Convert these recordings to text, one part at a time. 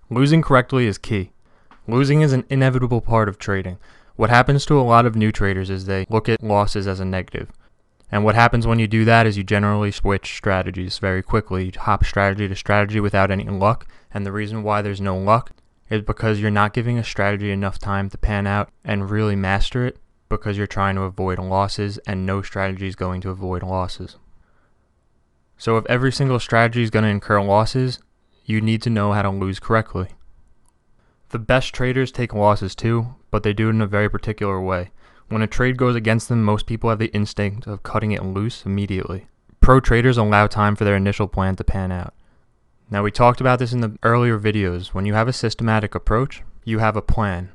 Losing correctly is key. Losing is an inevitable part of trading. What happens to a lot of new traders is they look at losses as a negative. And what happens when you do that is you generally switch strategies very quickly. You hop strategy to strategy without any luck. And the reason why there's no luck is because you're not giving a strategy enough time to pan out and really master it, because you're trying to avoid losses, and no strategy is going to avoid losses. So if every single strategy is going to incur losses, you need to know how to lose correctly. The best traders take losses too, but they do it in a very particular way. When a trade goes against them, most people have the instinct of cutting it loose immediately. Pro traders allow time for their initial plan to pan out. Now, we talked about this in the earlier videos. When you have a systematic approach, you have a plan.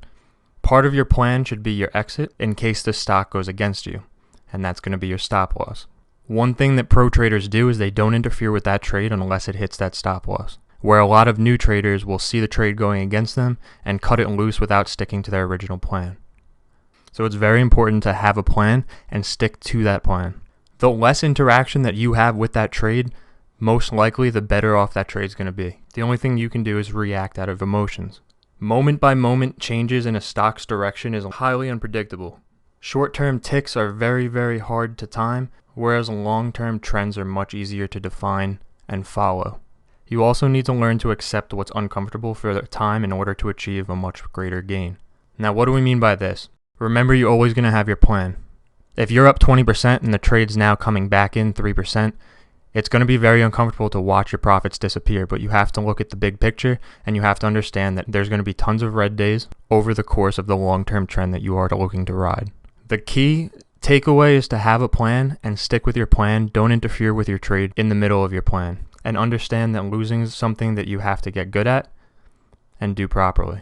Part of your plan should be your exit in case the stock goes against you, and that's going to be your stop loss. One thing that pro traders do is they don't interfere with that trade unless it hits that stop loss, where a lot of new traders will see the trade going against them and cut it loose without sticking to their original plan. So it's very important to have a plan and stick to that plan. The less interaction that you have with that trade, most likely the better off that trade's going to be. The only thing you can do is react out of emotions. Moment by moment changes in a stock's direction is highly unpredictable. Short-term ticks are very, very hard to time, whereas long-term trends are much easier to define and follow. You also need to learn to accept what's uncomfortable for the time in order to achieve a much greater gain. Now, what do we mean by this? Remember, you're always going to have your plan. If you're up 20% and the trade's now coming back in 3%, it's going to be very uncomfortable to watch your profits disappear, but you have to look at the big picture, and you have to understand that there's going to be tons of red days over the course of the long-term trend that you are looking to ride. The key takeaway is to have a plan and stick with your plan. Don't interfere with your trade in the middle of your plan, and understand that losing is something that you have to get good at and do properly.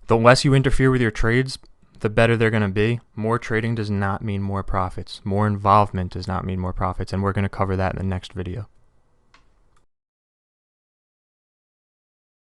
The less you interfere with your trades, the better they're going to be. More trading does not mean more profits. More involvement does not mean more profits, and we're going to cover that in the next video.